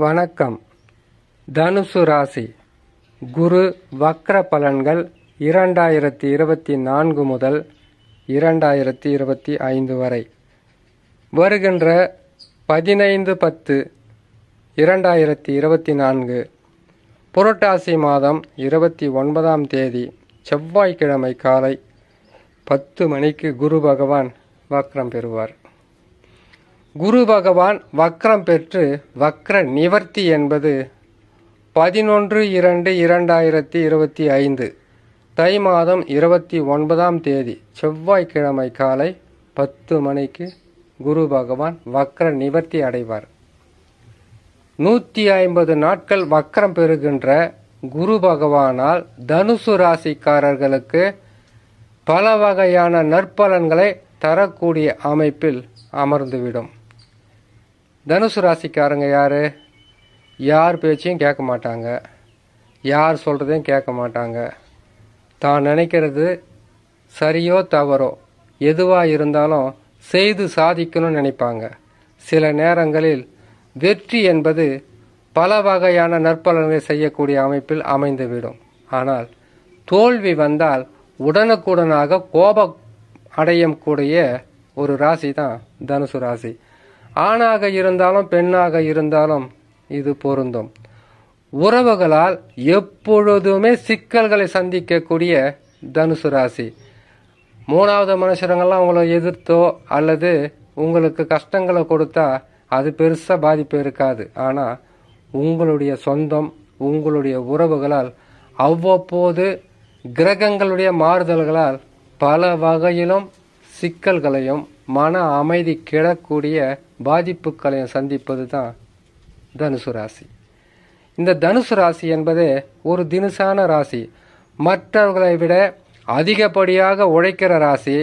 வணக்கம். தனுசு ராசி குரு வக்ர பலன்கள் 2024 முதல் 2025 வரை. வருகின்ற 15/10/2024 புரட்டாசி மாதம் 29ஆம் தேதி செவ்வாய்க்கிழமை காலை 10 மணிக்கு குரு பகவான் வக்ரம் பெறுவார். குரு பகவான் வக்ரம் பெற்று வக்ர நிவர்த்தி என்பது 11/2/2025 தை மாதம் 29ஆம் தேதி செவ்வாய்க்கிழமை காலை 10 மணிக்கு குரு பகவான் வக்ர நிவர்த்தி அடைவார். 150 நாட்கள் வக்ரம் பெறுகின்ற குரு பகவானால் தனுசு ராசிக்காரர்களுக்கு பல வகையான நற்பலன்களை தரக்கூடிய அமைப்பில் அமர்ந்துவிடும். தனுசு ராசிக்காரங்க யார் பேச்சையும் கேட்க மாட்டாங்க, யார் சொல்கிறதையும் கேட்க மாட்டாங்க. தான் நினைக்கிறது சரியோ தவறோ எதுவாக இருந்தாலும் செய்து சாதிக்கணும்னு நினைப்பாங்க. சில நேரங்களில் வெற்றி என்பது பல வகையான நற்பலன்களை செய்யக்கூடிய அமைப்பில் அமைந்துவிடும். ஆனால் தோல்வி வந்தால் உடனுக்குடனாக கோபம் அடையக்கூடிய ஒரு ராசி தான் தனுசு ராசி. ஆணாக இருந்தாலும் பெண்ணாக இருந்தாலும் இது பொருந்தும். உறவுகளால் எப்பொழுதுமே சிக்கல்களை சந்திக்கக்கூடிய தனுசு ராசி. மூணாவது மனுஷருங்கெல்லாம் உங்களை எதிர்த்தோ அல்லது உங்களுக்கு கஷ்டங்களை கொடுத்தா அது பெருசாக பாதிப்பு இருக்காது. ஆனால் உங்களுடைய சொந்தம், உங்களுடைய உறவுகளால் அவ்வப்போது கிரகங்களுடைய மாறுதல்களால் பல வகையிலும் சிக்கல்களையும் மன அமைதி கிடக்கூடிய பாதிப்புகளையும் சந்திப்பது தான் தனுசு ராசி. இந்த தனுசு ராசி என்பது ஒரு தினுசான ராசி. மற்றவர்களை விட அதிகப்படியாக உழைக்கிற ராசி.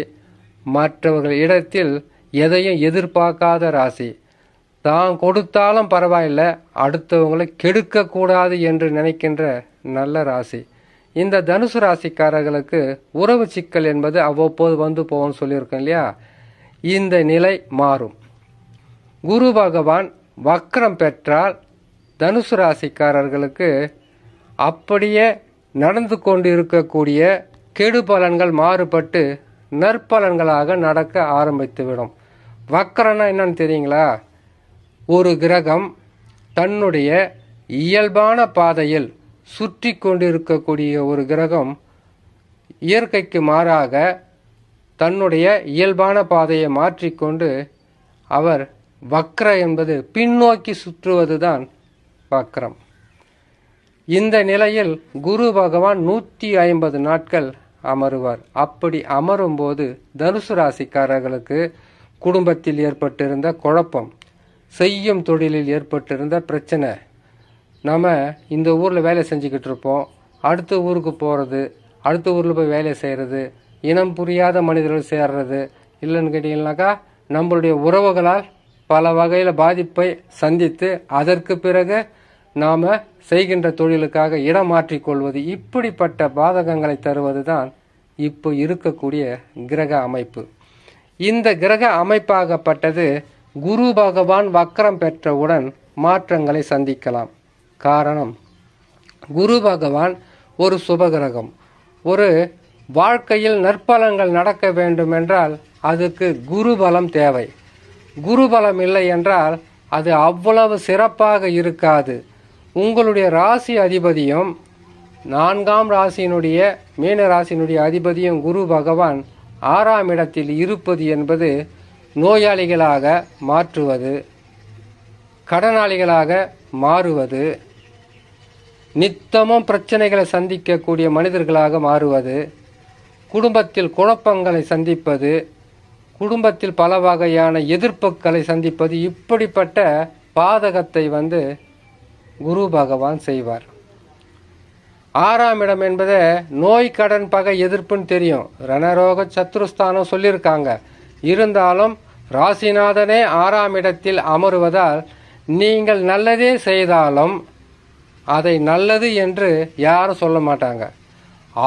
மற்றவர்கள் இடத்தில் எதையும் எதிர்பார்க்காத ராசி. தான் கொடுத்தாலும் பரவாயில்லை, அடுத்தவங்களை கெடுக்கக்கூடாது என்று நினைக்கின்ற நல்ல ராசி. இந்த தனுசு ராசிக்காரர்களுக்கு உறவு சிக்கல் என்பது அவ்வப்போது வந்து போகும்னு சொல்லியிருக்கோம் இல்லையா. இந்த நிலை மாறும். குரு பகவான் வக்ரம் பெற்றால் தனுசு ராசிக்காரர்களுக்கு அப்படியே நடந்து கொண்டு இருக்கக்கூடிய கெடு பலன்கள் மாறுபட்டு நற்பலன்களாக நடக்க ஆரம்பித்துவிடும். வக்ரம்னா என்னன்னு தெரியுங்களா? ஒரு கிரகம் தன்னுடைய இயல்பான பாதையில் சுற்றி கொண்டிருக்கக்கூடிய ஒரு கிரகம் இயற்கைக்கு மாறாக தன்னுடைய இயல்பான பாதையை மாற்றிக்கொண்டு அவர் வக்ர என்பது பின்னோக்கி சுற்றுவது தான் வக்ரம். இந்த நிலையில் குரு பகவான் 150 நாட்கள் அமருவார். அப்படி அமரும்போது தனுசு ராசிக்காரர்களுக்கு குடும்பத்தில் ஏற்பட்டிருந்த குழப்பம், செய்யும் தொழிலில் ஏற்பட்டிருந்த பிரச்சனை, நம்ம இந்த ஊரில் வேலை செஞ்சுக்கிட்டு இருப்போம், அடுத்த ஊருக்கு போகிறது, அடுத்த ஊரில் போய் வேலை செய்கிறது, இனம் புரியாத மனிதர்கள் சேர்றது, இல்லைன்னு கேட்டிங்கன்னாக்கா நம்மளுடைய உறவுகளால் பல வகையில் பாதிப்பை சந்தித்து அதற்கு பிறகு நாம் செய்கின்ற தொழிலுக்காக இடம் மாற்றிக்கொள்வது, இப்படிப்பட்ட பாதகங்களை தருவது தான் இப்போ இருக்கக்கூடிய கிரக அமைப்பு. இந்த கிரக அமைப்பாகப்பட்டது குரு பகவான் வக்ரம் பெற்றவுடன் மாற்றங்களை சந்திக்கலாம். காரணம், குரு பகவான் ஒரு சுபகிரகம். ஒரு வாழ்க்கையில் நற்பலன்கள் நடக்க வேண்டும் என்றால் அதுக்கு குருபலம் தேவை. குருபலம் இல்லை என்றால் அது அவ்வளவு சிறப்பாக இருக்காது. உங்களுடைய ராசி அதிபதியும் 4ஆம் ராசியினுடைய மீன ராசியினுடைய அதிபதியும் குரு பகவான் 6ஆம் இடத்தில் இருப்பது என்பது நோயாளிகளாக மாற்றுவது, கடனாளிகளாக மாறுவது, நித்தமும் பிரச்சனைகளை சந்திக்கக்கூடிய மனிதர்களாக மாறுவது, குடும்பத்தில் குழப்பங்களை சந்திப்பது, குடும்பத்தில் பல வகையான எதிர்ப்புகளை சந்திப்பது, இப்படிப்பட்ட பாதகத்தை குரு பகவான் செய்வார். 6ஆம் இடம் என்பது நோய், கடன், பகை, எதிர்ப்புன்னு தெரியும். ரணரோக சத்ருஸ்தானம் சொல்லியிருக்காங்க. இருந்தாலும் ராசிநாதனே 6ஆம் இடத்தில் அமருவதால் நீங்கள் நல்லதே செய்தாலும் அதை நல்லது என்று யாரும் சொல்ல மாட்டாங்க.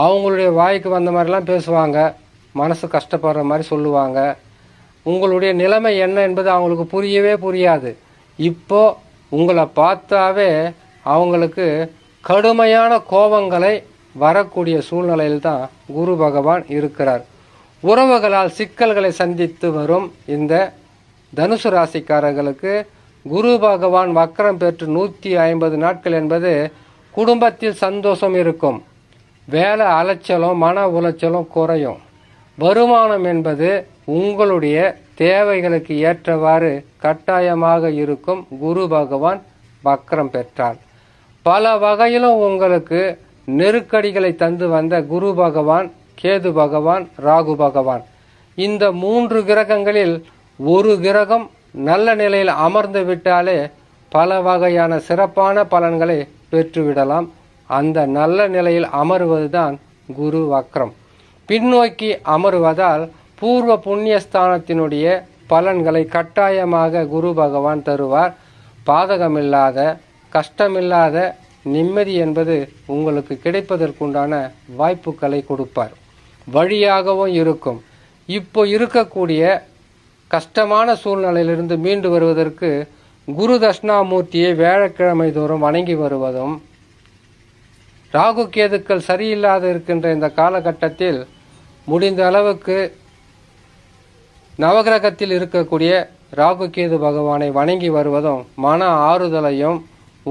அவங்களுடைய வாய்க்கு வந்த மாதிரிலாம் பேசுவாங்க, மனசு கஷ்டப்படுற மாதிரி சொல்லுவாங்க. உங்களுடைய நிலைமை என்ன என்பது அவங்களுக்கு புரியவே புரியாது. இப்போ உங்களை பார்த்தாவே அவங்களுக்கு கடுமையான கோபங்களை வரக்கூடிய சூழ்நிலையில் தான் குரு பகவான் இருக்கிறார். உறவுகளால் சிக்கல்களை சந்தித்து வரும் இந்த தனுசு ராசிக்காரர்களுக்கு குரு பகவான் வக்ரம் பெற்று 150 நாட்கள் என்பது குடும்பத்தில் சந்தோஷம் இருக்கும். வேலை அலைச்சலும் மன உளைச்சலும் குறையும். வருமானம் என்பது உங்களுடைய தேவைகளுக்கு ஏற்றவாறு கட்டாயமாக இருக்கும். குரு பகவான் வக்ரம் பெற்றார். பல வகையிலும் உங்களுக்கு நெருக்கடிகளை தந்து வந்த குரு பகவான், கேது பகவான், ராகு பகவான், இந்த 3 கிரகங்களில் ஒரு கிரகம் நல்ல நிலையில் அமர்ந்து விட்டாலே பல வகையான சிறப்பான பலன்களை பெற்றுவிடலாம். அந்த நல்ல நிலையில் அமருவதுதான் குரு வக்ரம். பின்னோக்கி அமருவதால் பூர்வ புண்ணியஸ்தானத்தினுடைய பலன்களை கட்டாயமாக குரு பகவான் தருவார். பாதகமில்லாத கஷ்டமில்லாத நிம்மதி என்பது உங்களுக்கு கிடைப்பதற்குண்டான வாய்ப்புகளை கொடுப்பார். வழியாகவும் இருக்கும். இப்போ இருக்கக்கூடிய கஷ்டமான சூழ்நிலையிலிருந்து மீண்டு வருவதற்கு குரு தட்சிணாமூர்த்தியை வியாழக்கிழமை தோறும் வணங்கி வருவதும், ராகு கேதுக்கள் சரியில்லாத இருக்கின்ற இந்த காலகட்டத்தில் முடிந்த அளவுக்கு நவகிரகத்தில் இருக்கக்கூடிய ராகு கேது பகவானை வணங்கி வருவதும் மன ஆறுதலையும்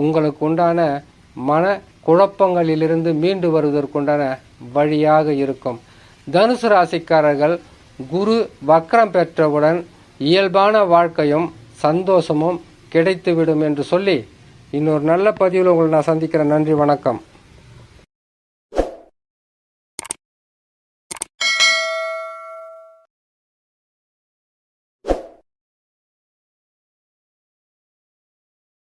உங்களுக்கு உண்டான மன குழப்பங்களிலிருந்து மீண்டு வருவதற்குண்டான வழியாக இருக்கும். தனுசு ராசிக்காரர்கள் குரு வக்ரம் பெற்றவுடன் இயல்பான வாழ்க்கையும் சந்தோஷமும் கிடைத்துவிடும் என்று சொல்லி இன்னொரு நல்ல பதிவில் உங்களை நான் சந்திக்கிறேன். நன்றி, வணக்கம்.